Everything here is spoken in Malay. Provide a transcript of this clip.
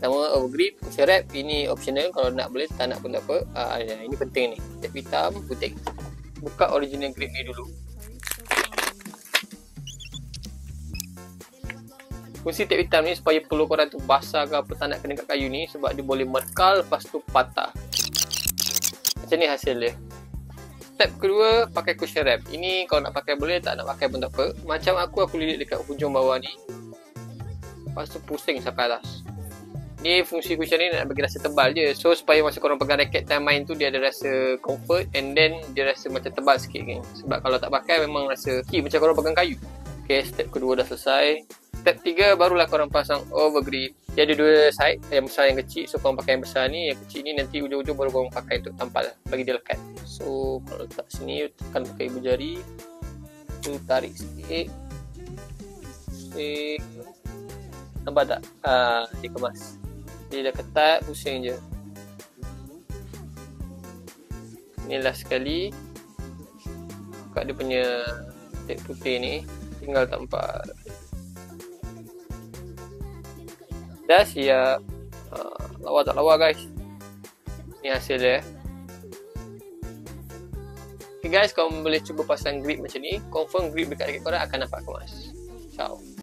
Pertama, overgrip, cushion wrap. Ini optional, kalau nak boleh, tak nak pun tak apa. Ini penting ni, tip hitam putih. Buka original grip ni dulu. Fungsi tip hitam ni supaya peluh korang tu basah ke apa, tak nak kena kat kayu ni, sebab dia boleh mekal lepas tu patah. Macam ni hasil dia. Step kedua, pakai cushion wrap. Ini kalau nak pakai boleh, tak nak pakai pun tak apa. Macam aku lilit dekat hujung bawah ni, lepas tu pusing sampai atas. Ni fungsi cushion ni nak bagi rasa tebal je. So supaya masa korang pegang raket time main tu, dia ada rasa comfort, and then dia rasa macam tebal sikit kan. Sebab kalau tak pakai memang rasa macam korang pegang kayu. Okay, step kedua dah selesai. Step 3 barulah korang pasang overgrip. Dia ada dua side, yang besar yang kecil. So korang pakai yang besar ni, yang kecil ni nanti ujung-ujung baru korang pakai untuk tampal, bagi dia lekat. So kalau letak sini, tekan pakai ibu jari, tu tarik sikit. Nampak tak? Dia kemas. Dia dah ketat, pusing je. Ni last sekali. Buka dia punya tip putih ni, tinggal tampal. Dah siap. Lawa tak lawa guys. Ni hasil dia. Okay guys, korang boleh cuba pasang grip macam ni. Confirm grip dekat korang akan nampak kemas. Ciao.